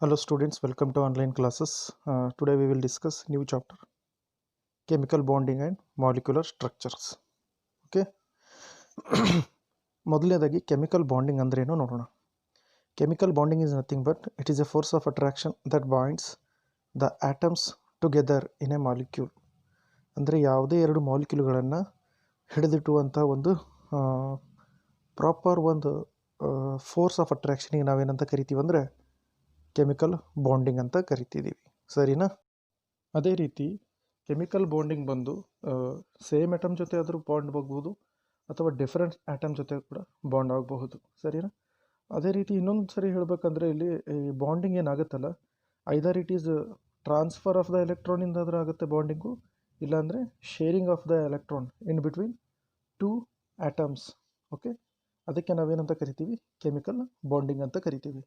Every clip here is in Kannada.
Hello students, welcome to online classes. Today we will discuss new chapter, chemical bonding and molecular structures. Okay. ಮೊದಲನೇದಾಗಿ ಕೆಮಿಕಲ್ ಬಾಂಡಿಂಗ್ ಅಂದ್ರೆ ಏನು ನೋಡೋಣ. Chemical bonding is nothing but it is A force of attraction that bonds the atoms together in a molecule. ಅಂದರೆ ಯಾವುದೇ ಎರಡು ಮಾಲಿಕ್ಯೂಲ್ಗಳನ್ನು ಹಿಡಿದಿಟ್ಟುವಂಥ ಒಂದು ಪ್ರಾಪರ್ ಒಂದು ಫೋರ್ಸ್ ಆಫ್ ಅಟ್ರಾಕ್ಷನಿಗೆ ನಾವೇನಂತ ಕರಿತೀವಿ ಅಂದರೆ ಕೆಮಿಕಲ್ ಬಾಂಡಿಂಗ್ ಅಂತ ಕರಿತಿದ್ದೀವಿ. ಸರಿನಾ? ಅದೇ ರೀತಿ ಕೆಮಿಕಲ್ ಬಾಂಡಿಂಗ್ ಬಂದು ಸೇಮ್ ಆಟಮ್ ಜೊತೆ ಆದರೂ ಬಾಂಡ್ ಆಗಬಹುದು ಅಥವಾ ಡಿಫರೆಂಟ್ ಆಟಮ್ ಜೊತೆ ಕೂಡ ಬಾಂಡ್ ಆಗಬಹುದು. ಸರಿನಾ? ಅದೇ ರೀತಿ ಇನ್ನೊಂದು ಸರಿ ಹೇಳಬೇಕಂದ್ರೆ ಇಲ್ಲಿ ಈ ಬಾಂಡಿಂಗ್ ಏನಾಗುತ್ತಲ್ಲ, either it is transfer of the ಎಲೆಕ್ಟ್ರಾನಿಂದಾದರೂ ಆಗುತ್ತೆ ಬಾಂಡಿಂಗು, ಇಲ್ಲಾಂದರೆ sharing of the electron in between two atoms. Okay, ಅದಕ್ಕೆ ನಾವೇನಂತ ಕರಿತೀವಿ, ಕೆಮಿಕಲ್ ಬಾಂಡಿಂಗ್ ಅಂತ ಕರಿತೀವಿ.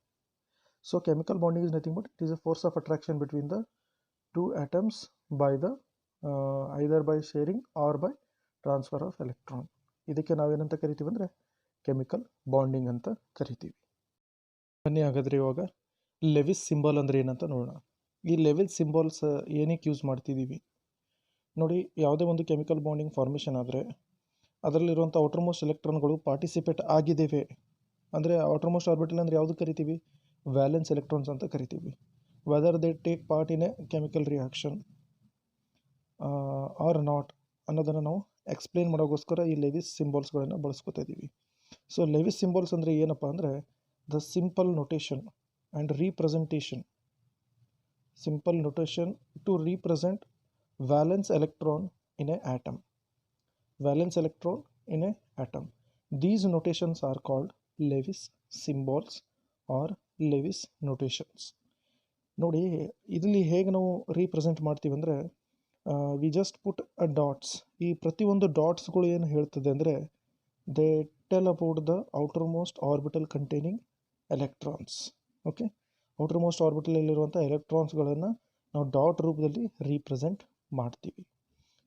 So chemical bonding is nothing but it is a force of attraction between the two atoms by the either by sharing or by transfer of electron. ಇದಕ್ಕೆ ನಾವೇನಂತ ಕರಿತೀವಿ ಅಂದರೆ ಕೆಮಿಕಲ್ ಬಾಂಡಿಂಗ್ ಅಂತ ಕರಿತೀವಿ. ಬನ್ನಿ ಹಾಗಾದರೆ ಇವಾಗ ಲೆವಿಸ್ ಸಿಂಬಲ್ ಅಂದರೆ ಏನಂತ ನೋಡೋಣ. ಈ ಲೆವಿಸ್ ಸಿಂಬಲ್ಸ್ ಏನಕ್ಕೆ ಯೂಸ್ ಮಾಡ್ತಿದ್ದೀವಿ ನೋಡಿ. ಯಾವುದೇ ಒಂದು ಕೆಮಿಕಲ್ ಬಾಂಡಿಂಗ್ ಫಾರ್ಮೇಷನ್ ಆದರೆ ಅದರಲ್ಲಿರುವಂಥ ಔಟರ್ಮೋಸ್ಟ್ ಎಲೆಕ್ಟ್ರಾನ್ಗಳು ಪಾರ್ಟಿಸಿಪೇಟ್ ಆಗಿದ್ದೇವೆ ಅಂದರೆ ಔಟರ್ಮೋಸ್ಟ್ ಆರ್ಬಿಟಲ್ ಅಂದರೆ ಯಾವುದು ಕರಿತೀವಿ, ವ್ಯಾಲೆನ್ಸ್ ಎಲೆಕ್ಟ್ರಾನ್ಸ್ ಅಂತ ಕರಿತೀವಿ. Whether they take part in a chemical reaction or not ಅನ್ನೋದನ್ನು ನಾವು ಎಕ್ಸ್ಪ್ಲೇನ್ ಮಾಡೋಕ್ಕೋಸ್ಕರ ಈ ಲೆವಿಸ್ ಸಿಂಬಲ್ಸ್ಗಳನ್ನು ಬಳಸ್ಕೊತಾ ಇದ್ದೀವಿ. ಸೊ ಲೆವಿಸ್ ಸಿಂಬಲ್ಸ್ ಅಂದರೆ ಏನಪ್ಪ ಅಂದರೆ the simple notation and representation, simple notation to represent valence electron in a atom, valence electron in a atom. These notations are called Lewis symbols or Lewis notations. ನೋಡಿ, ಇದರಲ್ಲಿ ಹೇಗೆ ನಾವು ರೀಪ್ರೆಸೆಂಟ್ ಮಾಡ್ತೀವಿ ಅಂದರೆ we just put a dots. ಈ ಪ್ರತಿಯೊಂದು ಡಾಟ್ಸ್ಗಳು ಏನು ಹೇಳ್ತದೆ ಅಂದರೆ they tell about the outermost orbital containing electrons. Okay, outermost ಆರ್ಬಿಟಲಲ್ಲಿರುವಂಥ ಎಲೆಕ್ಟ್ರಾನ್ಸ್ಗಳನ್ನು ನಾವು ಡಾಟ್ ರೂಪದಲ್ಲಿ ರೀಪ್ರೆಸೆಂಟ್ ಮಾಡ್ತೀವಿ.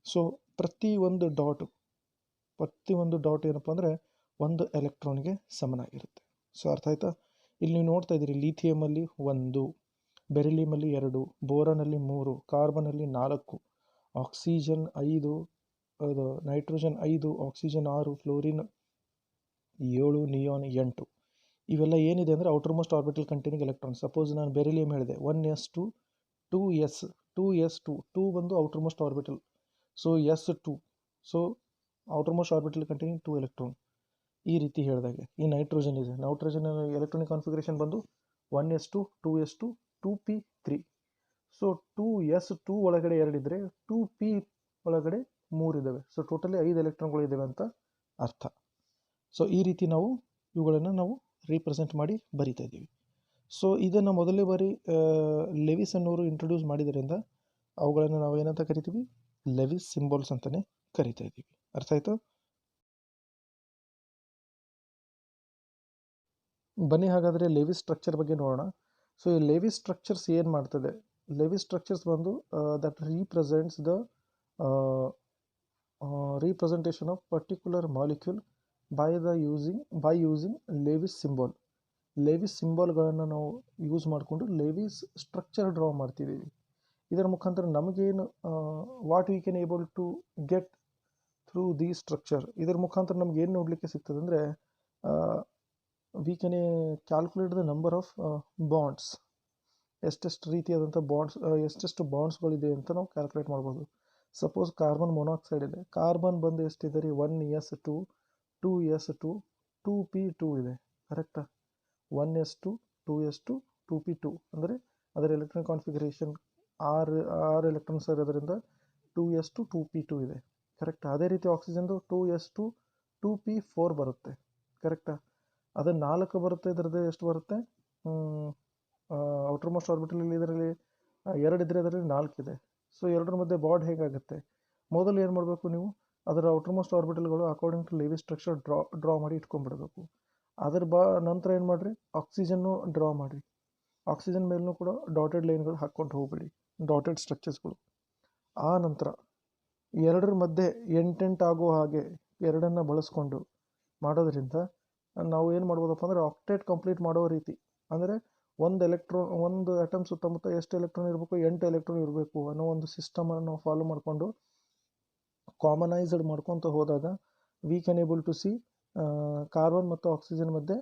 ಸೊ ಪ್ರತಿಯೊಂದು ಡಾಟ್ ಏನಪ್ಪ ಅಂದರೆ ಒಂದು ಎಲೆಕ್ಟ್ರಾನ್ಗೆ ಸಮನಾಗಿರುತ್ತೆ. ಸೊ ಅರ್ಥ ಆಯ್ತಾ? ಇಲ್ಲಿ ನೀವು ನೋಡ್ತಾ ಇದ್ದೀರಿ, ಲಿಥಿಯಮಲ್ಲಿ 1, ಬೆರಿಲಿಯಮಲ್ಲಿ 2, ಬೋರಾನಲ್ಲಿ 3, ಕಾರ್ಬನಲ್ಲಿ 4, ಆಕ್ಸಿಜನ್ 5, ಅದು ನೈಟ್ರೋಜನ್ 5, ಆಕ್ಸಿಜನ್ 6, ಫ್ಲೋರಿನ್ 7, ನಿಯಾನ್ 8. ಇವೆಲ್ಲ ಏನಿದೆ ಅಂದರೆ outer most orbital containing electrons. Suppose ನಾನು ಬೆರಿಲಿಯಮ್ ಹೇಳಿದೆ 1s2 2s2 2 ಬಂದು outer most orbital, so s2, so outer most orbital containing 2 electron. ಈ ರೀತಿ ಹೇಳಿದಾಗೆ ಈ ನೈಟ್ರೋಜನ್ ಇದೆ, ನೈಟ್ರೋಜನ್ ಎಲೆಕ್ಟ್ರಾನಿಕ್ ಕಾನ್ಫಿಗರೇಷನ್ ಬಂದು 1s2 2s2 2p3. So 2s2 ಒಳಗಡೆ 2 ಇದ್ದರೆ 2p ಒಳಗಡೆ 3 ಇದ್ದಾವೆ. ಸೊ ಟೋಟಲಿ 5 ಎಲೆಕ್ಟ್ರಾನ್ಗಳು ಇದ್ದಾವೆ ಅಂತ ಅರ್ಥ. ಸೊ ಈ ರೀತಿ ನಾವು ಇವುಗಳನ್ನು ನಾವು ರೀಪ್ರೆಸೆಂಟ್ ಮಾಡಿ ಬರಿತಾ ಇದ್ದೀವಿ. ಸೊ ಇದನ್ನು ಮೊದಲನೇ ಬಾರಿ ಲೆವಿಸ್ ಅನ್ನೋರು ಇಂಟ್ರೊಡ್ಯೂಸ್ ಮಾಡಿದ್ದರಿಂದ ಅವುಗಳನ್ನು ನಾವು ಏನಂತ ಕರಿತೀವಿ, ಲೆವಿಸ್ ಸಿಂಬಲ್ಸ್ ಅಂತಲೇ ಕರಿತಾ ಇದ್ದೀವಿ. ಅರ್ಥ ಆಯಿತು? ಬನ್ನಿ ಹಾಗಾದರೆ ಲೆವಿಸ್ ಸ್ಟ್ರಕ್ಚರ್ ಬಗ್ಗೆ ನೋಡೋಣ. ಸೊ ಈ ಲೆವಿಸ್ ಸ್ಟ್ರಕ್ಚರ್ಸ್ ಏನು ಮಾಡ್ತದೆ, ಲೆವಿಸ್ ಸ್ಟ್ರಕ್ಚರ್ಸ್ ಬಂದು that represents the representation of particular molecule by using Lewis symbol. Lewis ಸಿಂಬಲ್ಗಳನ್ನು ನಾವು ಯೂಸ್ ಮಾಡಿಕೊಂಡು ಲೆವಿಸ್ ಸ್ಟ್ರಕ್ಚರ್ ಡ್ರಾ ಮಾಡ್ತಿದ್ದೀವಿ. ಇದರ ಮುಖಾಂತರ ನಮಗೇನು what we can able to get through the structure, ಇದರ ಮುಖಾಂತರ ನಮ್ಗೆ ಏನು ನೋಡಲಿಕ್ಕೆ ಸಿಗ್ತದೆ ಅಂದರೆ we can calculate the number of bonds, ಎಷ್ಟೆಷ್ಟು ರೀತಿಯಾದಂಥ ಎಷ್ಟೆಷ್ಟು ಬಾಂಡ್ಸ್ಗಳಿದೆ ಅಂತ ನಾವು ಕ್ಯಾಲ್ಕುಲೇಟ್ ಮಾಡ್ಬೋದು. ಸಪೋಸ್ ಕಾರ್ಬನ್ ಮೊನಾಕ್ಸೈಡ್ ಇದೆ, ಕಾರ್ಬನ್ ಬಂದು ಎಷ್ಟಿದೆ ರೀ, 1s2 2s2 2p2 ಇದೆ. ಕರೆಕ್ಟಾ? 1s2 2s2 2p2 ಅಂದರೆ ಅದರ ಎಲೆಕ್ಟ್ರಾನ್ ಕಾನ್ಫಿಗರೇಷನ್ 6 ಎಲೆಕ್ಟ್ರಾನ್ಸ್ ಇರೋದ್ರಿಂದ 2s2 2p2 ಇದೆ. ಕರೆಕ್ಟಾ? ಅದೇ ರೀತಿ ಆಕ್ಸಿಜನ್ದು 2s2 2p4 ಬರುತ್ತೆ. ಕರೆಕ್ಟಾ? ಅದು 4 ಬರುತ್ತೆ. ಇದರದ್ದು ಎಷ್ಟು ಬರುತ್ತೆ, ಔಟರ್ ಮೋಸ್ಟ್ ಆರ್ಬಿಟಲಲ್ಲಿ ಇದರಲ್ಲಿ 2 ಇದ್ದರೆ ಅದರಲ್ಲಿ 4 ಇದೆ. ಸೊ ಎರಡರ ಮಧ್ಯೆ ಬಾಂಡ್ ಹೇಗಾಗುತ್ತೆ, ಮೊದಲು ಏನು ಮಾಡಬೇಕು ನೀವು, ಅದರ ಔಟರ್ ಮೋಸ್ಟ್ ಆರ್ಬಿಟಲ್ಗಳು according to Lewis structure draw ಮಾಡಿ ಇಟ್ಕೊಂಡ್ಬಿಡಬೇಕು. ಅದರ ನಂತರ ಏನು ಮಾಡಿರಿ, ಆಕ್ಸಿಜನ್ನು ಡ್ರಾ ಮಾಡಿರಿ. ಆಕ್ಸಿಜನ್ ಮೇಲೂ ಕೂಡ ಡಾಟೆಡ್ ಲೈನ್ಗಳು ಹಾಕ್ಕೊಂಡು ಹೋಗ್ಬಿಡಿ, ಡಾಟೆಡ್ ಸ್ಟ್ರಕ್ಚರ್ಸ್ಗಳು. ಆ ನಂತರ ಎರಡರ ಮಧ್ಯೆ ಎಂಟೆಂಟ್ ಆಗೋ ಹಾಗೆ ಎರಡನ್ನು ಬಳಸ್ಕೊಂಡು ಮಾಡೋದ್ರಿಂದ ನಾವು ಏನು ಮಾಡ್ಬೋದಪ್ಪ ಅಂದರೆ ಆಕ್ಟೇಟ್ ಕಂಪ್ಲೀಟ್ ಮಾಡೋ ರೀತಿ, ಅಂದರೆ ಒಂದು ಆಟಮ್ ಸುತ್ತಮುತ್ತ ಎಷ್ಟು ಎಲೆಕ್ಟ್ರಾನ್ ಇರಬೇಕು, 8 ಎಲೆಕ್ಟ್ರಾನ್ ಇರಬೇಕು ಅನ್ನೋ ಒಂದು ಸಿಸ್ಟಮನ್ನು ನಾವು ಫಾಲೋ ಮಾಡಿಕೊಂಡು ಕಾಮನೈಸ್ಡ್ ಮಾಡ್ಕೊತ ಹೋದಾಗ we can able to see carbon ಮತ್ತು ಆಕ್ಸಿಜನ್ ಮಧ್ಯೆ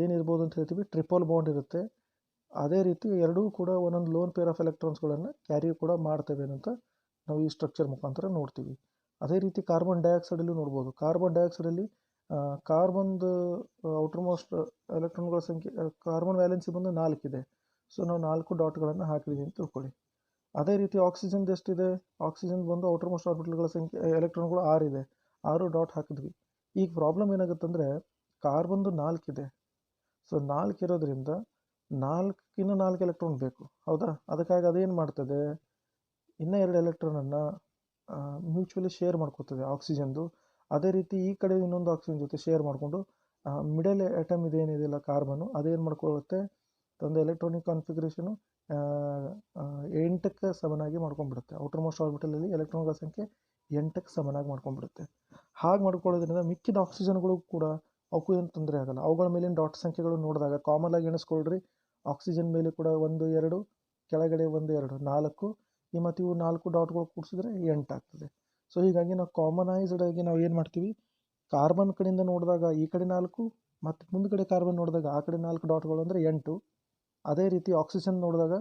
ಏನಿರ್ಬೋದು ಅಂತ ಹೇಳ್ತೀವಿ, ಟ್ರಿಪಲ್ ಬಾಂಡ್ ಇರುತ್ತೆ. ಅದೇ ರೀತಿ ಎರಡೂ ಕೂಡ ಒಂದೊಂದು ಲೋನ್ ಪೇರ್ ಆಫ್ ಎಲೆಕ್ಟ್ರಾನ್ಸ್ಗಳನ್ನು ಕ್ಯಾರಿ ಕೂಡ ಮಾಡ್ತೇವೆ ಅಂತ ನಾವು ಈ ಸ್ಟ್ರಕ್ಚರ್ ಮುಖಾಂತರ ನೋಡ್ತೀವಿ. ಅದೇ ರೀತಿ ಕಾರ್ಬನ್ ಡೈಆಕ್ಸೈಡಲ್ಲೂ ನೋಡ್ಬೋದು. ಕಾರ್ಬನ್ ಡೈಆಕ್ಸೈಡಲ್ಲಿ ಕಾರ್ಬನ್ದು ಔಟರ್ ಮೋಸ್ಟ್ ಎಲೆಕ್ಟ್ರಾನ್ಗಳ ಸಂಖ್ಯೆ, ಕಾರ್ಬನ್ ವ್ಯಾಲೆನ್ಸಿ ಬಂದು 4 ಇದೆ. ಸೊ ನಾವು 4 ಡಾಟ್ಗಳನ್ನು ಹಾಕಿದ್ದೀವಿ ಅಂತ ತಿಳ್ಕೊಳ್ಳಿ. ಅದೇ ರೀತಿ ಆಕ್ಸಿಜನ್ದು ಎಷ್ಟಿದೆ, ಆಕ್ಸಿಜನ್ ಬಂದು ಔಟರ್ ಮೋಸ್ಟ್ ಆರ್ಬಿಟಲ್ಗಳ ಸಂಖ್ಯೆ ಎಲೆಕ್ಟ್ರಾನ್ಗಳು 6 ಇದೆ, 6 ಡಾಟ್ ಹಾಕಿದ್ವಿ. ಈಗ ಪ್ರಾಬ್ಲಮ್ ಏನಾಗುತ್ತಂದರೆ ಕಾರ್ಬನ್ದು 4 ಇದೆ. ಸೊ 4 ಇರೋದ್ರಿಂದ 4 ಎಲೆಕ್ಟ್ರಾನ್ ಬೇಕು, ಹೌದಾ? ಅದಕ್ಕಾಗಿ ಅದೇನು ಮಾಡ್ತದೆ, ಇನ್ನೂ 2 ಎಲೆಕ್ಟ್ರಾನನ್ನು ಮ್ಯೂಚುವಲಿ ಶೇರ್ ಮಾಡ್ಕೋತದೆ ಆಕ್ಸಿಜನ್ದು. ಅದೇ ರೀತಿ ಈ ಕಡೆ ಇನ್ನೊಂದು ಆಕ್ಸಿಜನ್ ಜೊತೆ ಶೇರ್ ಮಾಡಿಕೊಂಡು ಮಿಡಲ್ ಆಟಮ್ ಇದೇನಿದೆಯಲ್ಲ ಕಾರ್ಬನ್ನು, ಅದೇನು ಮಾಡ್ಕೊಳ್ಳುತ್ತೆ, ಒಂದು ಎಲೆಕ್ಟ್ರಾನಿಕ್ ಕಾನ್ಫಿಗರೇಷನು 8ಕ್ಕೆ ಸಮನಾಗಿ ಮಾಡ್ಕೊಂಡ್ಬಿಡುತ್ತೆ. ಔಟರ್ ಮೋಸ್ಟ್ ಆರ್ಬಿಟಲಲ್ಲಿ ಎಲೆಕ್ಟ್ರಾನ್ಗಳ ಸಂಖ್ಯೆ 8ಕ್ಕೆ ಸಮನಾಗಿ ಮಾಡ್ಕೊಂಡ್ಬಿಡುತ್ತೆ. ಹಾಗೆ ಮಾಡ್ಕೊಳ್ಳೋದ್ರಿಂದ ಮಿಕ್ಕಿದ ಆಕ್ಸಿಜನ್ಗಳು ಕೂಡ ಅವಕ್ಕೂ ಏನು ತೊಂದರೆ ಆಗೋಲ್ಲ. ಅವುಗಳ ಮೇಲಿನ ಡಾಟ್ ಸಂಖ್ಯೆಗಳು ನೋಡಿದಾಗ ಕಾಮನ್ ಆಗಿ ಎಣಿಸ್ಕೊಳ್ರಿ, ಆಕ್ಸಿಜನ್ ಮೇಲೆ ಕೂಡ 1 2, ಕೆಳಗಡೆ 1 2 4, ಮತ್ತು ಇವು 4 ಡಾಟ್ಗಳು ಕೂಡಿಸಿದ್ರೆ 8 ಆಗ್ತದೆ. ಸೊ ಹೀಗಾಗಿ ನಾವು ಕಾಮನೈಸ್ಡ್ ಆಗಿ ನಾವು ಏನು ಮಾಡ್ತೀವಿ, ಕಾರ್ಬನ್ ಕಡೆಯಿಂದ ನೋಡಿದಾಗ ಈ ಕಡೆ 4 ಮತ್ತು ಮುಂದ್ಗಡೆ ಕಾರ್ಬನ್ ನೋಡಿದಾಗ ಆ ಕಡೆ 4 ಡಾಟ್ಗಳು ಅಂದರೆ 8. ಅದೇ ರೀತಿ ಆಕ್ಸಿಜನ್ ನೋಡಿದಾಗ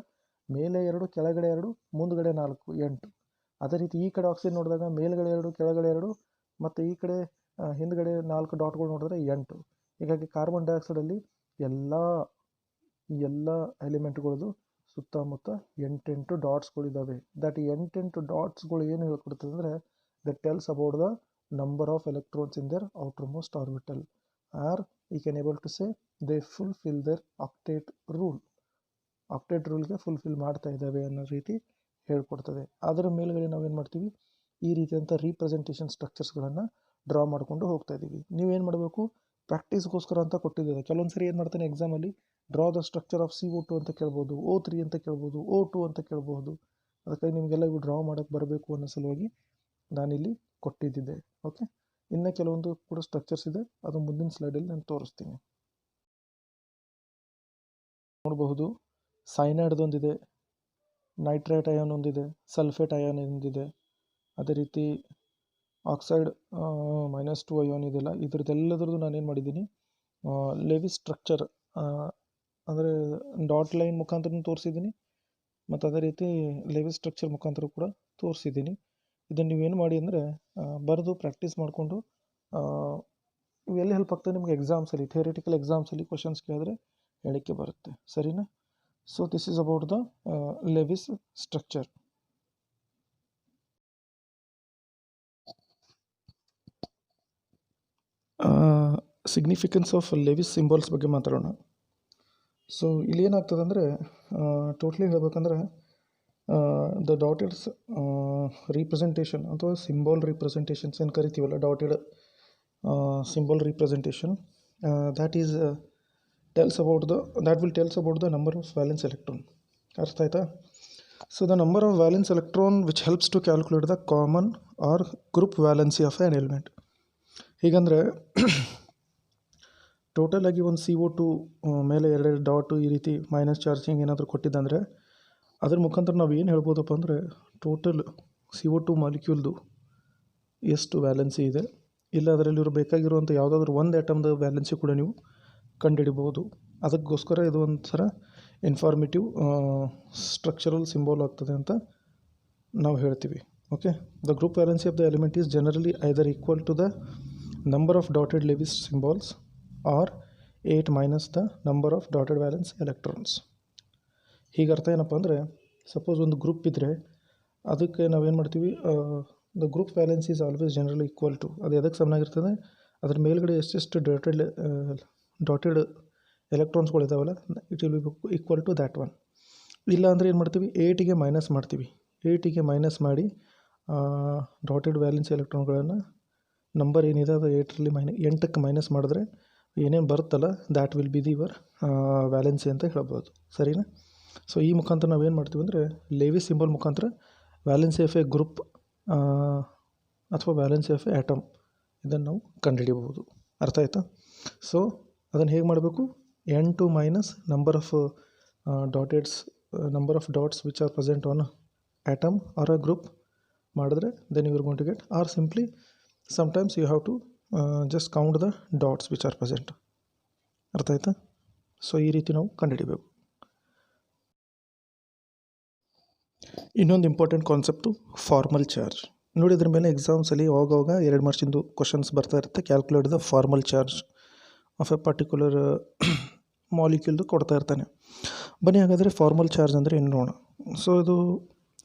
ಮೇಲೆ 2 ಕೆಳಗಡೆ 2 ಮುಂದ್ಗಡೆ 4 8. ಅದೇ ರೀತಿ ಈ ಕಡೆ ಆಕ್ಸಿಜನ್ ನೋಡಿದಾಗ ಮೇಲ್ಗಡೆ 2 ಕೆಳಗಡೆ 2 ಮತ್ತು ಈ ಕಡೆ ಹಿಂದ್ಗಡೆ 4 ಡಾಟ್ಗಳು ನೋಡಿದ್ರೆ 8. ಹೀಗಾಗಿ ಕಾರ್ಬನ್ ಡೈಆಕ್ಸೈಡಲ್ಲಿ ಎಲ್ಲ ಎಲಿಮೆಂಟ್ಗಳದ್ದು ಸುತ್ತಮುತ್ತ 8 ಡಾಟ್ಸ್ಗಳಿದ್ದಾವೆ. ದಟ್ 8 ಡಾಟ್ಸ್ಗಳು ಏನು ಹೇಳ್ಕೊಡ್ತದೆ ಅಂದರೆ, that tells about the number of electrons in their outer orbital, or we can able to say they fulfil their octet ರೂಲ್ಗೆ ಫುಲ್ಫಿಲ್ ಮಾಡ್ತಾ ಇದ್ದಾವೆ ಅನ್ನೋ ರೀತಿ ಹೇಳ್ಕೊಡ್ತದೆ. ಅದರ ಮೇಲ್ಗಡೆ ನಾವೇನು ಮಾಡ್ತೀವಿ, ಈ ರೀತಿಯಂಥ ರೀಪ್ರೆಸೆಂಟೇಷನ್ ಸ್ಟ್ರಕ್ಚರ್ಸ್ಗಳನ್ನು ಡ್ರಾ ಮಾಡ್ಕೊಂಡು ಹೋಗ್ತಾ ಇದ್ದೀವಿ. ನೀವೇನು ಮಾಡಬೇಕು, ಪ್ರಾಕ್ಟೀಸ್ಗೋಸ್ಕರ ಅಂತ ಕೊಟ್ಟಿದ್ದೇವೆ. ಕೆಲವೊಂದು ಸರಿ ಏನು ಮಾಡ್ತಾನೆ ಎಕ್ಸಾಮಲ್ಲಿ, draw the structure of CO2 ಅಂತ ಕೇಳ್ಬೋದು, O3 ಅಂತ ಕೇಳ್ಬೋದು, O2 ಅಂತ ಕೇಳ್ಬೋದು. ಅದಕ್ಕಾಗಿ ನಿಮಗೆಲ್ಲ ಇವು ಡ್ರಾ ಮಾಡೋಕ್ಕೆ ಬರಬೇಕು ಅನ್ನೋ ಸಲುವಾಗಿ ನಾನಿಲ್ಲಿ ಕೊಟ್ಟಿದ್ದಿದ್ದೆ. ಓಕೆ, ಇನ್ನು ಕೆಲವೊಂದು ಕೂಡ ಸ್ಟ್ರಕ್ಚರ್ಸ್ ಇದೆ, ಅದು ಮುಂದಿನ ಸ್ಲೈಡಲ್ಲಿ ನಾನು ತೋರಿಸ್ತೀನಿ. ನೋಡಬಹುದು, ಸೈನೈಡ್ದೊಂದಿದೆ, ನೈಟ್ರೇಟ್ ಅಯಾನ್ ಒಂದಿದೆ, ಸಲ್ಫೇಟ್ ಅಯಾನ್ ಒಂದಿದೆ. ಅದೇ ರೀತಿ ಆಕ್ಸೈಡ್ -2 ಅಯಾನ್ ಇದೆಲ್ಲ. ಇದ್ರದ್ದೆಲ್ಲದ್ರದ್ದು ನಾನೇನು ಮಾಡಿದ್ದೀನಿ, ಲೆವಿಸ್ ಸ್ಟ್ರಕ್ಚರ್ ಅಂದರೆ ಡಾಟ್ ಲೈನ್ ಮುಖಾಂತರ ತೋರಿಸಿದ್ದೀನಿ, ಮತ್ತು ಅದೇ ರೀತಿ ಲೆವಿಸ್ ಸ್ಟ್ರಕ್ಚರ್ ಮುಖಾಂತರ ಕೂಡ ತೋರಿಸಿದ್ದೀನಿ. ಇದನ್ನು ನೀವೇನು ಮಾಡಿ ಅಂದರೆ ಬರೆದು ಪ್ರಾಕ್ಟೀಸ್ ಮಾಡಿಕೊಂಡು ಇವೆಲ್ಲ ಹೆಲ್ಪ್ ಆಗ್ತದೆ ನಿಮಗೆ ಎಕ್ಸಾಮ್ಸಲ್ಲಿ, ಥಿಯರಿಟಿಕಲ್ ಎಕ್ಸಾಮ್ಸಲ್ಲಿ ಕ್ವಶನ್ಸ್ ಕೇಳಿದ್ರೆ ಹೇಳಕ್ಕೆ ಬರುತ್ತೆ. ಸರಿನಾ? So this is about the Lewis structure. Significance of Lewis symbols ಬಗ್ಗೆ ಮಾತಾಡೋಣ. ಸೊ ಇಲ್ಲಿ ಏನಾಗ್ತದೆ ಅಂದರೆ, ಟೋಟ್ಲಿ ಹೇಳ್ಬೇಕಂದ್ರೆ ದ ಡಾಟೆಡ್ಸ್ ರೀಪ್ರೆಸೆಂಟೇಷನ್ ಅಥವಾ ಸಿಂಬಲ್ ರೀಪ್ರೆಸೆಂಟೇಷನ್ಸ್ ಏನು ಕರಿತೀವಲ್ಲ, dotted symbol representation, that will tells about the number of valence electron. ಅರ್ಥ ಆಯ್ತಾ? So the number of valence electron which helps to calculate the common or group valency of an element. ಹೀಗಂದರೆ ಟೋಟಲಾಗಿ ಒಂದು CO2 ಮೇಲೆ 2 ಡಾಟು ಈ ರೀತಿ ಮೈನಸ್ ಚಾರ್ಜಿಂಗ್ ಏನಾದರೂ ಕೊಟ್ಟಿದ್ದಂದರೆ ಅದ್ರ ಮುಖಾಂತರ ನಾವು ಏನು ಹೇಳ್ಬೋದಪ್ಪ ಅಂದರೆ, ಟೋಟಲ್ CO2 ಮಾಲಿಕ್ಯೂಲ್ದು ಎಷ್ಟು ವ್ಯಾಲೆನ್ಸಿ ಇದೆ, ಇಲ್ಲ ಅದರಲ್ಲಿರೋ ಬೇಕಾಗಿರುವಂಥ ಯಾವುದಾದ್ರೂ ಒಂದು ಆಟಮ್ದು ವ್ಯಾಲೆನ್ಸಿ ಕೂಡ ನೀವು ಕಂಡುಹಿಡಿಬೋದು. ಅದಕ್ಕೋಸ್ಕರ ಇದು ಒಂಥರ ಇನ್ಫಾರ್ಮೇಟಿವ್ ಸ್ಟ್ರಕ್ಚರಲ್ ಸಿಂಬಲ್ ಆಗ್ತದೆ ಅಂತ ನಾವು ಹೇಳ್ತೀವಿ. Okay, the group valency of the element is generally either equal to the number of dotted Lewis symbols or 8 minus the number of dotted valence electrons. ಹೀಗೆ ಅರ್ಥ ಏನಪ್ಪ ಅಂದರೆ, ಸಪೋಸ್ ಒಂದು ಗ್ರೂಪ್ ಇದ್ದರೆ ಅದಕ್ಕೆ ನಾವೇನು ಮಾಡ್ತೀವಿ, the group valence is always generally equal to, ಅದು ಎದಕ್ಕೆ ಸಮನಾಗಿರ್ತದೆ, ಅದ್ರ ಮೇಲ್ಗಡೆ ಎಷ್ಟೆಷ್ಟು ಡಾಟೆಡ್ ಎಲೆಕ್ಟ್ರಾನ್ಸ್ಗಳಿದಾವಲ್ಲ, it will be equal to that one. ಇಲ್ಲ ಅಂದರೆ ಏನು ಮಾಡ್ತೀವಿ, 8ಗೆ ಮೈನಸ್ ಮಾಡ್ತೀವಿ. 8ಗೆ ಮೈನಸ್ ಮಾಡಿ ಡಾಟೆಡ್ ವ್ಯಾಲೆನ್ಸ್ ಎಲೆಕ್ಟ್ರಾನ್ಗಳನ್ನು ನಂಬರ್ ಏನಿದೆ ಅದು 8ಕ್ಕೆ ಮೈನಸ್ ಮಾಡಿದ್ರೆ ಏನೇನು ಬರುತ್ತಲ್ಲ, that will be the your valency ಅಂತ ಹೇಳ್ಬೋದು. ಸರಿನಾ? ಸೊ ಈ ಮುಖಾಂತರ ನಾವೇನು ಮಾಡ್ತೀವಿ ಅಂದರೆ, ಲೆವಿಸ್ ಸಿಂಬಲ್ ಮುಖಾಂತರ ವ್ಯಾಲೆನ್ಸಿ ಆಫ್ ಎ ಗ್ರೂಪ್ ಅಥವಾ ವ್ಯಾಲೆನ್ಸಿ ಆಫ್ ಎ ಆಟಮ್ ಇದನ್ನು ನಾವು ಕಂಡುಹಿಡಿಯಬಹುದು. ಅರ್ಥ ಆಯ್ತಾ? ಸೊ ಅದನ್ನು ಹೇಗೆ ಮಾಡಬೇಕು, N2 minus number of dotteds number of dots which are present on atom or a group ಮಾಡಿದ್ರೆ then you are going to get, or simply sometimes you have to just count the dots which are present. ಅರ್ಥ ಆಯ್ತಾ? ಸೊ ಈ ರೀತಿ ನಾವು ಕಂಡುಹಿಡಿಬೇಕು. ಇನ್ನೊಂದು ಇಂಪಾರ್ಟೆಂಟ್ ಕಾನ್ಸೆಪ್ಟು ಫಾರ್ಮಲ್ ಚಾರ್ಜ್. ನೋಡಿ, ಇದ್ರ ಮೇಲೆ ಎಕ್ಸಾಮ್ಸಲ್ಲಿ ಅವಾಗವಾಗ 2 ಮಾರ್ಕ್ಸಿಂದು ಕ್ವಶನ್ಸ್ ಬರ್ತಾ ಇರುತ್ತೆ. Calculate the formal charge of a particular ಮಾಲಿಕ್ಯೂಲ್ದು ಕೊಡ್ತಾ ಇರ್ತಾನೆ. ಬನ್ನಿ ಹಾಗಾದರೆ ಫಾರ್ಮಲ್ ಚಾರ್ಜ್ ಅಂದರೆ ಏನು ನೋಡೋಣ. ಸೊ ಇದು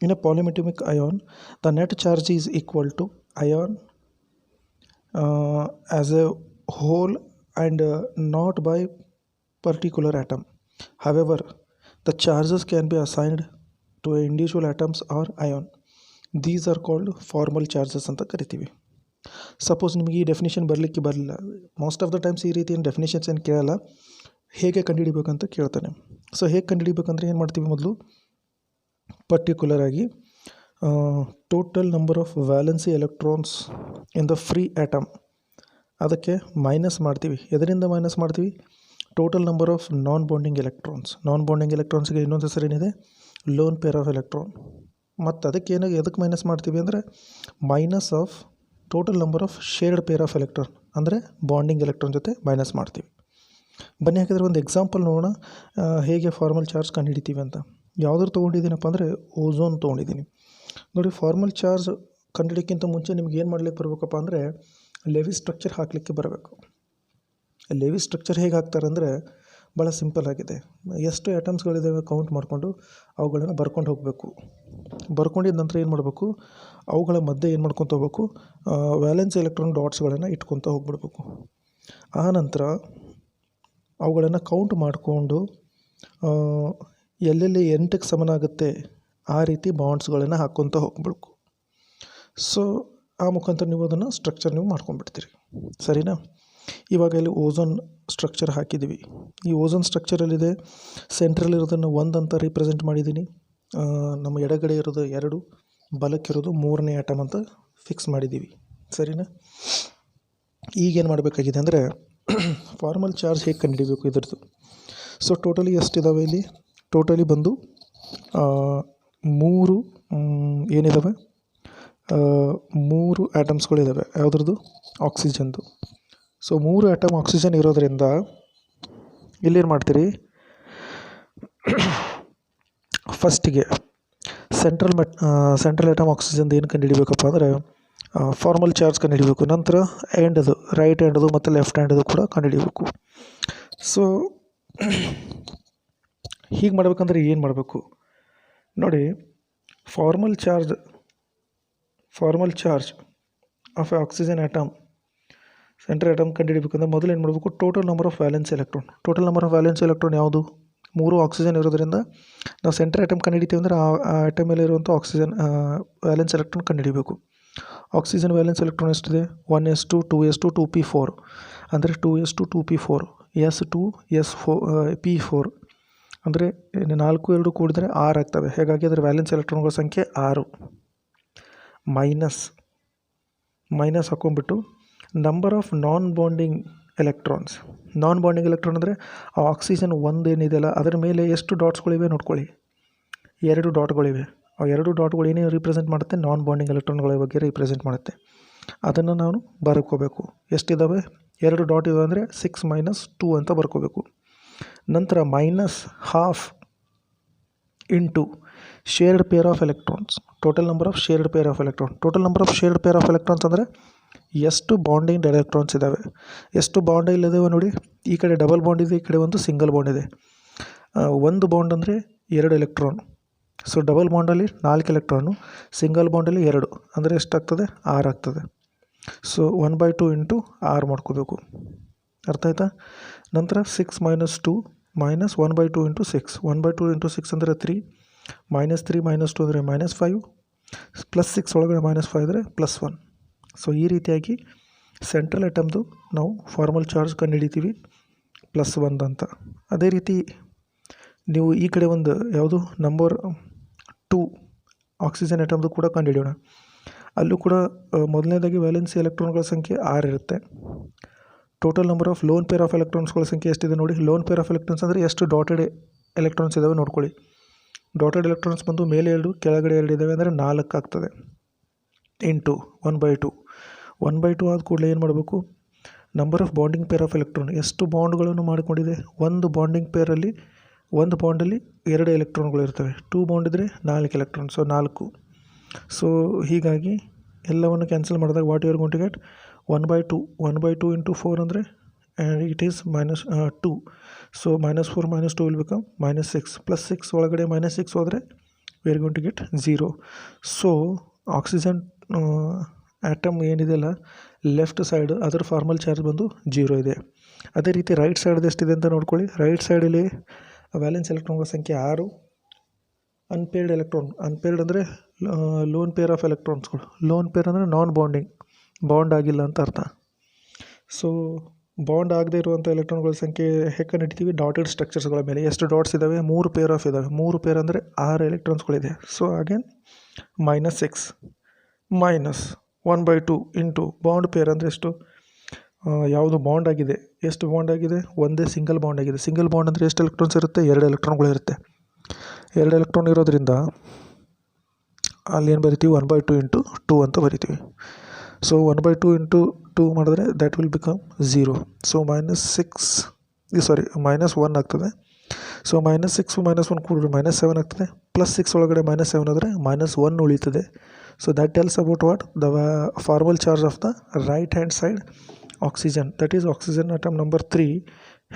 in a polyatomic ion the net charge is equal to ion as a whole and not by particular atom. However, the charges can be assigned to individual atoms or ion. These are called formal charges ಅಂತ ಕರಿತೀವಿ. ಸಪೋಸ್ ನಿಮಗೆ ಈ ಡೆಫಿನೇಷನ್ ಬರಲಿಲ್ಲ, ಮೋಸ್ಟ್ ಆಫ್ ದ ಟೈಮ್ಸ್ ಈ ರೀತಿಯ ಡೆಫಿನೇಷನ್ಸ್ ಏನು ಕೇಳಲ್ಲ, ಹೇಗೆ ಕಂಡುಹಿಡಿಬೇಕಂತ ಕೇಳ್ತಾನೆ. ಸೊ ಹೇಗೆ ಕಂಡುಹಿಡಿಬೇಕಂದ್ರೆ ಏನು ಮಾಡ್ತೀವಿ, ಮೊದಲು ಪರ್ಟಿಕ್ಯುಲರ್ ಆಗಿ total number of valency electrons in the free atom ಅದಕ್ಕೆ ಮೈನಸ್ ಮಾಡ್ತೀವಿ. ಎದರಿಂದ ಮೈನಸ್ ಮಾಡ್ತೀವಿ? Total number of non bonding ಎಲೆಕ್ಟ್ರಾನ್ಸ್ಗೆ ಇನ್ನೊಂದು ಹೆಸರು ಏನಿದೆ, ಲೋನ್ ಪೇರ್ ಆಫ್ ಎಲೆಕ್ಟ್ರಾನ್. ಮತ್ತು ಅದಕ್ಕೆ ಎದಕ್ಕೆ ಮೈನಸ್ ಮಾಡ್ತೀವಿ ಅಂದರೆ minus of total number of shared pair of electron, ಅಂದರೆ ಬಾಂಡಿಂಗ್ ಎಲೆಕ್ಟ್ರಾನ್ ಜೊತೆ ಮೈನಸ್ ಮಾಡ್ತೀವಿ. ಬನ್ನಿ ಹಾಕಿದ್ರೆ ಒಂದು ಎಕ್ಸಾಂಪಲ್ ನೋಡೋಣ ಹೇಗೆ ಫಾರ್ಮಲ್ ಚಾರ್ಜ್ ಕಂಡುಹಿಡಿತೀವಿ ಅಂತ. ಯಾವುದ್ರ ತೊಗೊಂಡಿದ್ದೀನಪ್ಪ ಅಂದರೆ ಓಝೋನ್ ತೊಗೊಂಡಿದ್ದೀನಿ. ನೋಡಿ, ಫಾರ್ಮಲ್ ಚಾರ್ಜ್ ಕಂಡುಹಿಡಿಯೋಕ್ಕಿಂತ ಮುಂಚೆ ನಿಮ್ಗೆ ಏನು ಮಾಡ್ಲಿಕ್ಕೆ ಬರಬೇಕಪ್ಪ ಅಂದರೆ ಲೆವಿ ಸ್ಟ್ರಕ್ಚರ್ ಹಾಕಲಿಕ್ಕೆ ಬರಬೇಕು. ಲೆವಿ ಸ್ಟ್ರಕ್ಚರ್ ಹೇಗೆ ಹಾಕ್ತಾರೆ ಅಂದರೆ ಭಾಳ ಸಿಂಪಲ್ ಆಗಿದೆ. ಎಷ್ಟು ಆಟಮ್ಸ್ಗಳಿದ್ದಾವೆ ಕೌಂಟ್ ಮಾಡಿಕೊಂಡು ಅವುಗಳನ್ನು ಬರ್ಕೊಂಡು ಹೋಗಬೇಕು. ಬರ್ಕೊಂಡಿದ್ದ ನಂತರ ಏನು ಮಾಡಬೇಕು, ಅವುಗಳ ಮಧ್ಯೆ ಏನು ಮಾಡ್ಕೊತ ಹೋಗ್ಬೇಕು, ವ್ಯಾಲೆನ್ಸ್ ಎಲೆಕ್ಟ್ರಾನ್ ಡಾಟ್ಸ್ಗಳನ್ನು ಇಟ್ಕೊತ ಹೋಗ್ಬಿಡ್ಬೇಕು. ಆ ನಂತರ ಅವುಗಳನ್ನು ಕೌಂಟ್ ಮಾಡಿಕೊಂಡು ಎಲ್ಲೆಲ್ಲಿ 8ಕ್ಕೆ ಸಮನಾಗುತ್ತೆ ಆ ರೀತಿ ಬಾಂಡ್ಸ್ಗಳನ್ನು ಹಾಕ್ಕೊತ ಹೋಗ್ಬೇಕು. ಸೊ ಆ ಮುಖಾಂತರ ನೀವು ಅದನ್ನು ಸ್ಟ್ರಕ್ಚರ್ ನೀವು ಮಾಡ್ಕೊಂಡ್ಬಿಡ್ತೀರಿ, ಸರಿನಾ? ಇವಾಗ ಇಲ್ಲಿ ಓಝೋನ್ ಸ್ಟ್ರಕ್ಚರ್ ಹಾಕಿದ್ದೀವಿ. ಈ ಓಝೋನ್ ಸ್ಟ್ರಕ್ಚರಲ್ಲಿದೆ, ಸೆಂಟ್ರಲ್ ಇರೋದನ್ನು 1 ಅಂತ ರಿಪ್ರೆಸೆಂಟ್ ಮಾಡಿದ್ದೀನಿ. ನಮ್ಮ ಎಡಗಡೆ ಇರೋದು 2, ಬಲಕ್ಕಿರೋದು 3ನೇ ಆಟಮ್ ಅಂತ ಫಿಕ್ಸ್ ಮಾಡಿದ್ದೀವಿ, ಸರಿನಾ? ಈಗೇನು ಮಾಡಬೇಕಾಗಿದೆ ಅಂದರೆ ಫಾರ್ಮಲ್ ಚಾರ್ಜ್ ಹೇಗೆ ಕಂಡುಹಿಡಿಬೇಕು ಇದ್ರದ್ದು. ಸೊ ಟೋಟಲಿ ಎಷ್ಟಿದ್ದಾವೆ ಇಲ್ಲಿ? ಟೋಟಲಿ ಬಂದು 3 ಏನಿದ್ದಾವೆ, 3 ಆಟಮ್ಸ್ಗಳಿದ್ದಾವೆ. ಯಾವುದ್ರದ್ದು? ಆಕ್ಸಿಜನ್ದು. ಸೊ 3 ಆಟಮ್ ಆಕ್ಸಿಜನ್ ಇರೋದರಿಂದ ಇಲ್ಲೇನು ಮಾಡ್ತೀರಿ, ಫಸ್ಟಿಗೆ ಸೆಂಟ್ರಲ್ ಆಟಮ್ ಆಕ್ಸಿಜನ್ದು ಏನು ಕಂಡುಹಿಡಿಬೇಕಪ್ಪ ಅಂದರೆ ಫಾರ್ಮಲ್ ಚಾರ್ಜ್ ಕಂಡುಹಿಡಿಬೇಕು. ನಂತರ ಎಂಡದು, ರೈಟ್ ಹ್ಯಾಂಡದು ಮತ್ತು ಲೆಫ್ಟ್ ಹ್ಯಾಂಡದು ಕೂಡ ಕಂಡುಹಿಡಿಬೇಕು. ಸೊ ಹೀಗೆ ಮಾಡಬೇಕಂದ್ರೆ ಏನು ಮಾಡಬೇಕು ನೋಡಿ, formal charge of a oxygen atom, central atom ಕಂಡುಹಿಡಿಬೇಕಂದ್ರೆ ಮೊದಲು ಏನು ಮಾಡಬೇಕು, total number of valence electron ಯಾವುದು? 3 ಆಕ್ಸಿಜನ್ ಇರೋದ್ರಿಂದ ನಾವು ಸೆಂಟ್ರಲ್ ಆಟಮ್ ಕಂಡುಹಿಡಿತೀವಿ ಅಂದರೆ ಆ ಆಟಮಲ್ಲಿ ಇರುವಂಥ ಆಕ್ಸಿಜನ್ ವ್ಯಾಲೆನ್ಸ್ ಎಲೆಕ್ಟ್ರಾನ್ ಕಂಡುಹಿಡಿಬೇಕು. ಆಕ್ಸಿಜನ್ ವ್ಯಾಲೆನ್ಸ್ ಎಲೆಕ್ಟ್ರಾನ್ ಎಷ್ಟಿದೆ? 1s2 2s2 2p4, ಅಂದರೆ 2s2 2p4 s2p4 ಅಂದರೆ 4 2 ಕೂಡಿದ್ರೆ 6 ಆಗ್ತವೆ. ಹಾಗಾಗಿ ಅದರ ವ್ಯಾಲೆನ್ಸ್ ಎಲೆಕ್ಟ್ರಾನ್ಗಳ ಸಂಖ್ಯೆ 6. ಮೈನಸ್ ಹಾಕೊಂಡ್ಬಿಟ್ಟು number of non bonding electron ಅಂದರೆ ಆ ಆಕ್ಸಿಜನ್ 1 ಏನಿದೆಯಲ್ಲ ಅದರ ಮೇಲೆ ಎಷ್ಟು ಡಾಟ್ಸ್ಗಳಿವೆ ನೋಡ್ಕೊಳ್ಳಿ. 2 ಡಾಟ್ಗಳಿವೆ. ಆ 2 ಡಾಟ್ಗಳು ಏನೇನು ರಿಪ್ರೆಸೆಂಟ್ ಮಾಡುತ್ತೆ? ನಾನ್ ಬಾಂಡಿಂಗ್ ಎಲೆಕ್ಟ್ರಾನ್ಗಳ ಬಗ್ಗೆ ರಿಪ್ರೆಸೆಂಟ್ ಮಾಡುತ್ತೆ. ಅದನ್ನು ನಾನು ಬರ್ಕೋಬೇಕು. ಎಷ್ಟಿದ್ದಾವೆ? 2 ಡಾಟ್ ಇವೆ ಅಂದರೆ 6 - 2 ಅಂತ ಬರ್ಕೋಬೇಕು. ನಂತರ -12 into shared pair of electrons, total number of shared pair of electrons ಅಂದರೆ ಎಷ್ಟು ಬಾಂಡಿಂಗ್ ಎಲೆಕ್ಟ್ರಾನ್ಸ್ ಇದ್ದಾವೆ, ಎಷ್ಟು ಬಾಂಡ್ ಇಲ್ಲದೇವೆ ನೋಡಿ. ಈ ಕಡೆ ಡಬಲ್ ಬಾಂಡ್ ಇದೆ, ಈ ಕಡೆ ಒಂದು ಸಿಂಗಲ್ ಬಾಂಡ್ ಇದೆ. ಒಂದು ಬಾಂಡ್ ಅಂದರೆ 2 ಎಲೆಕ್ಟ್ರಾನ್. ಸೊ ಡಬಲ್ ಬಾಂಡಲ್ಲಿ 4 ಎಲೆಕ್ಟ್ರಾನು, ಸಿಂಗಲ್ ಬಾಂಡಲ್ಲಿ 2 ಅಂದರೆ ಎಷ್ಟಾಗ್ತದೆ? 6 ಆಗ್ತದೆ. ಸೊ 1/2 ಇಂಟು 6 ಮಾಡ್ಕೋಬೇಕು. ಅರ್ಥ ಆಯ್ತಾ? ನಂತರ 6 - 2 -1/2 ಇಂಟು 6, 1/2 ಇಂಟು 6 ಅಂದರೆ 3, -3 - 2 ಅಂದರೆ -5, +6 ಒಳಗಡೆ -5 ಅಂದರೆ +1. ಸೊ ಈ ರೀತಿಯಾಗಿ ಸೆಂಟ್ರಲ್ ಆಟಮ್ದು ನಾವು ಫಾರ್ಮಲ್ ಚಾರ್ಜ್ ಕಂಡುಹಿಡಿತೀವಿ +1 ಅಂತ. ಅದೇ ರೀತಿ ನೀವು ಈ ಕಡೆ ಒಂದು ಯಾವುದು ನಂಬರ್ 2 ಆಕ್ಸಿಜನ್ ಆಟಮ್ದು ಕೂಡ ಕಂಡುಹಿಡಿಯೋಣ. ಅಲ್ಲೂ ಕೂಡ ಮೊದಲನೇದಾಗಿ ವ್ಯಾಲೆನ್ಸಿ ಎಲೆಕ್ಟ್ರಾನ್ಗಳ ಸಂಖ್ಯೆ 6 ಇರುತ್ತೆ. Total number of lone pair of ಎಲೆಕ್ಟ್ರಾನ್ಸ್ಗಳ ಸಂಖ್ಯೆ ಎಷ್ಟಿದೆ ನೋಡಿ. ಲೋನ್ ಪೇರ್ ಆಫ್ ಎಲೆಕ್ಟ್ರಾನ್ಸ್ ಅಂದರೆ ಎಷ್ಟು ಡಾಟೆಡ್ ಎಲೆಕ್ಟ್ರಾನ್ಸ್ ಇದ್ದಾವೆ ನೋಡ್ಕೊಳ್ಳಿ. ಡಾಟೆಡ್ ಎಲೆಕ್ಟ್ರಾನ್ಸ್ ಬಂದು ಮೇಲೆ 2 ಕೆಳಗಡೆ 2 ಇದ್ದಾವೆ ಅಂದರೆ 4 ಆಗ್ತದೆ. ಇಂಟು 1/2 1/2 ಆದ ಕೂಡಲೇ ಏನು ಮಾಡಬೇಕು, number of bonding peer of electron, ಎಷ್ಟು ಬಾಂಡ್ಗಳನ್ನು ಮಾಡಿಕೊಂಡಿದೆ. ಒಂದು ಬಾಂಡಿಂಗ್ ಪೇರಲ್ಲಿ ಒಂದು ಬಾಂಡಲ್ಲಿ 2 ಎಲೆಕ್ಟ್ರಾನ್ಗಳು ಇರ್ತವೆ. 2 ಬಾಂಡ್ ಇದ್ದರೆ 4 ಎಲೆಕ್ಟ್ರಾನ್, ಸೊ 4. ಸೊ ಹೀಗಾಗಿ ಎಲ್ಲವನ್ನು ಕ್ಯಾನ್ಸಲ್ ಮಾಡಿದಾಗ what you are going to get 1/2 1/2 into 4 ಅಂದರೆ it is -2. So -4 -2 will become -6 +6 ಒಳಗಡೆ -6 ಹೋದರೆ we are going to get 0. So oxygen atom ಏನಿದೆಯಲ್ಲ ಲೆಫ್ಟ್ ಸೈಡ್ ಅದರ ಫಾರ್ಮಲ್ ಚಾರ್ಜ್ ಬಂದು 0 ಇದೆ. ಅದೇ ರೀತಿ ರೈಟ್ ಸೈಡ್ ಎಷ್ಟಿದೆ ಅಂತ ನೋಡ್ಕೊಳ್ಳಿ. ರೈಟ್ ಸೈಡಲ್ಲಿ ವ್ಯಾಲೆನ್ಸ್ ಎಲೆಕ್ಟ್ರಾನ್ಗಳ ಸಂಖ್ಯೆ 6. ಅನ್ಪೇರ್ಡ್ ಎಲೆಕ್ಟ್ರಾನ್, ಅನ್ಪೇರ್ಡ್ ಅಂದರೆ ಲೋನ್ ಪೇರ್ ಆಫ್ ಎಲೆಕ್ಟ್ರಾನ್ಸ್ಗಳು. ಲೋನ್ ಪೇರ್ ಅಂದರೆ ನಾನ್ ಬಾಂಡಿಂಗ್, ಬಾಂಡ್ ಆಗಿಲ್ಲ ಅಂತ ಅರ್ಥ. ಸೊ ಬಾಂಡ್ ಆಗದೇ ಇರುವಂಥ ಎಲೆಕ್ಟ್ರಾನ್ಗಳ ಸಂಖ್ಯೆ ಹೇಗೆ ನಡಿತೀವಿ, ಡಾಟೆಡ್ ಸ್ಟ್ರಕ್ಚರ್ಸ್ಗಳ ಮೇಲೆ. ಎಷ್ಟು ಡಾಟ್ಸ್ ಇದ್ದಾವೆ, 3 ಪೇರ್ ಆಫ್ ಇದ್ದಾವೆ. 3 ಪೇರ್ ಅಂದರೆ 6 ಎಲೆಕ್ಟ್ರಾನ್ಸ್ಗಳಿದೆ. So again -6 -1/2 into bond pair ಅಂದರೆ ಎಷ್ಟು, ಯಾವುದು ಬಾಂಡ್ ಆಗಿದೆ, ಎಷ್ಟು ಬಾಂಡ್ ಆಗಿದೆ, ಒಂದೇ ಸಿಂಗಲ್ ಬಾಂಡ್ ಆಗಿದೆ. ಸಿಂಗಲ್ ಬಾಂಡ್ ಅಂದರೆ ಎಷ್ಟು ಎಲೆಕ್ಟ್ರಾನ್ಸ್ ಇರುತ್ತೆ, 2 ಎಲೆಕ್ಟ್ರಾನ್ಗಳು ಇರುತ್ತೆ. 2 ಎಲೆಕ್ಟ್ರಾನ್ ಇರೋದ್ರಿಂದ ಅಲ್ಲಿ ಏನು ಬರಿತೀವಿ, 1/2 ಇಂಟು 2 ಅಂತ ಬರಿತೀವಿ. ಸೊ 1/2 ಇಂಟು 2 ಮಾಡಿದ್ರೆ ದ್ಯಾಟ್ ವಿಲ್ ಬಿಕಮ್ 0. ಸೊ -1 ಆಗ್ತದೆ. ಸೊ -6 -1 ಕೂಡಿದ್ರೆ -7 ಆಗ್ತದೆ. +6 ಒಳಗಡೆ -7 ಆದರೆ -1 ಉಳಿತದೆ. So that tells about what the formal charge of the right hand side oxygen, that is oxygen atom number 3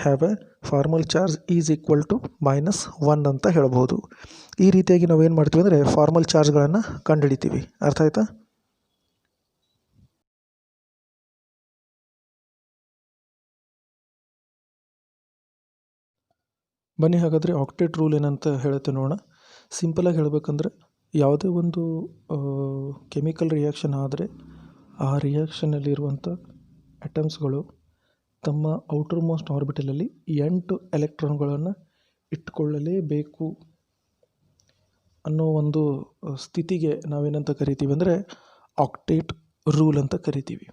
have a formal charge is equal to -1 ಅಂತ ಹೇಳ್ಬೋದು. ಈ ರೀತಿಯಾಗಿ ನಾವೇನು ಮಾಡ್ತೀವಿ ಅಂದರೆ ಫಾರ್ಮಲ್ ಚಾರ್ಜ್ಗಳನ್ನು ಕಂಡುಹಿಡಿತೀವಿ. ಅರ್ಥ ಆಯ್ತಾ? ಬನ್ನಿ ಹಾಗಾದರೆ ಆಕ್ಟೇಟ್ ರೂಲ್ ಏನಂತ ಹೇಳುತ್ತೆ ನೋಡೋಣ. ಸಿಂಪಲಾಗಿ ಹೇಳಬೇಕಂದ್ರೆ ಯಾವುದೇ ಒಂದು ಕೆಮಿಕಲ್ ರಿಯಾಕ್ಷನ್ ಆದರೆ ಆ ರಿಯಾಕ್ಷನಲ್ಲಿರುವಂಥ ಅಟಮ್ಸ್ಗಳು ತಮ್ಮ ಔಟರ್ ಮೋಸ್ಟ್ ಆರ್ಬಿಟಲಲ್ಲಿ 8 ಎಲೆಕ್ಟ್ರಾನ್ಗಳನ್ನು ಇಟ್ಕೊಳ್ಳಲೇಬೇಕು ಅನ್ನೋ ಒಂದು ಸ್ಥಿತಿಗೆ ನಾವೇನಂತ ಕರಿತೀವಿ ಅಂದರೆ ಆಕ್ಟೇಟ್ ರೂಲ್ ಅಂತ ಕರಿತೀವಿ.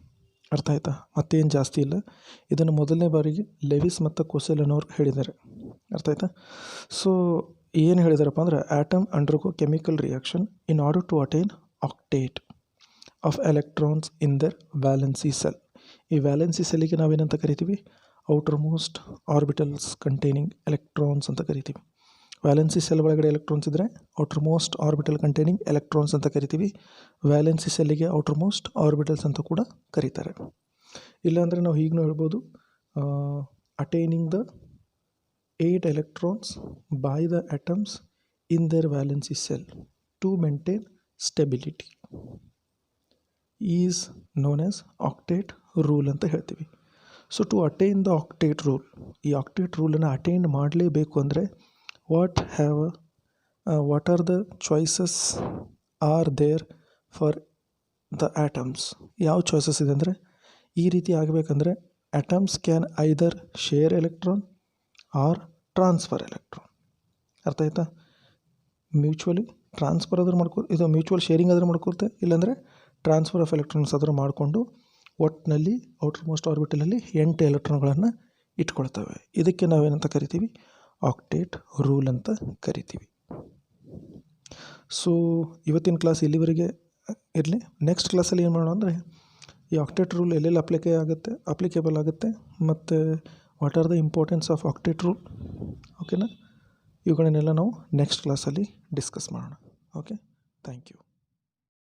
ಅರ್ಥ ಆಯ್ತಾ? ಮತ್ತೇನು ಜಾಸ್ತಿ ಇಲ್ಲ. ಇದನ್ನು ಮೊದಲನೇ ಬಾರಿಗೆ ಲೆವಿಸ್ ಮತ್ತು ಕೊಸೆಲ್ ಅನ್ನೋರು ಹೇಳಿದ್ದಾರೆ. ಅರ್ಥ ಆಯ್ತಾ? ಸೊ ಏನು ಹೇಳಿದಾರಪ್ಪ ಅಂದರೆ atom undergo chemical reaction in order to attain octet of electrons in their valency shell. ಈ ವ್ಯಾಲೆನ್ಸಿ ಸೆಲ್ಲಿಗೆ ನಾವೇನಂತ ಕರಿತೀವಿ, outermost orbitals containing electrons ಅಂತ ಕರಿತೀವಿ. ವ್ಯಾಲೆನ್ಸಿ ಸೆಲ್ ಒಳಗಡೆ ಎಲೆಕ್ಟ್ರಾನ್ಸ್ ಇದ್ದರೆ outermost orbital containing electrons ಅಂತ ಕರಿತೀವಿ. ವ್ಯಾಲೆನ್ಸಿ ಸೆಲ್ಲಿಗೆ ಔಟರ್ ಮೋಸ್ಟ್ ಆರ್ಬಿಟಲ್ಸ್ ಅಂತ ಕೂಡ ಕರೀತಾರೆ. ಇಲ್ಲಾಂದರೆ ನಾವು ಹೀಗೂ ಹೇಳ್ಬೋದು, attaining the 8 electrons by the atoms in their valency cell to maintain stability is known as octet rule ಅಂತ ಹೇಳ್ತೀವಿ. So to attain the octet rule, ಈ ಆಕ್ಟೇಟ್ ರೂಲನ್ನು ಅಟೈನ್ ಮಾಡಲೇಬೇಕು ಅಂದರೆ what are the choices are there for the atoms. ಯಾವ ಚಾಯ್ಸಸ್ ಇದೆ ಅಂದರೆ ಈ ರೀತಿ ಆಗಬೇಕಂದ್ರೆ atoms can either share electron or transfer electron. ಅರ್ಥ ಆಯ್ತಾ? ಮ್ಯೂಚುವಲಿ ಟ್ರಾನ್ಸ್ಫರ್ ಆದರೂ ಇದು ಮ್ಯೂಚುವಲ್ ಶೇರಿಂಗ್ ಆದರೂ ಮಾಡ್ಕೊರುತ್ತೆ, ಇಲ್ಲಾಂದರೆ ಟ್ರಾನ್ಸ್ಫರ್ ಆಫ್ ಎಲೆಕ್ಟ್ರಾನ್ಸ್ ಆದರೂ ಮಾಡಿಕೊಂಡು ಒಟ್ಟಿನಲ್ಲಿ ಔಟರ್ ಮೋಸ್ಟ್ ಆರ್ಬಿಟಲಲ್ಲಿ 8 ಎಲೆಕ್ಟ್ರಾನ್ಗಳನ್ನು ಇಟ್ಕೊಳ್ತವೆ. ಇದಕ್ಕೆ ನಾವೇನಂತ ಕರಿತೀವಿ, ಆಕ್ಟೇಟ್ ರೂಲ್ ಅಂತ ಕರಿತೀವಿ. ಸೊ ಇವತ್ತಿನ ಕ್ಲಾಸ್ ಇಲ್ಲಿವರೆಗೆ ಇರಲಿ. ನೆಕ್ಸ್ಟ್ ಕ್ಲಾಸಲ್ಲಿ ಏನು ಮಾಡೋಣ ಅಂದರೆ ಈ ಆಕ್ಟೇಟ್ ರೂಲ್ ಎಲ್ಲೆಲ್ಲಿ ಅಪ್ಲಿಕೇಬಲ್ ಆಗುತ್ತೆ ಮತ್ತು what are the importance of octet rule, ಓಕೆನಾ? ಇವುಗಳನ್ನೆಲ್ಲ ನಾವು ನೆಕ್ಸ್ಟ್ ಕ್ಲಾಸಲ್ಲಿ ಡಿಸ್ಕಸ್ ಮಾಡೋಣ. Okay, thank you.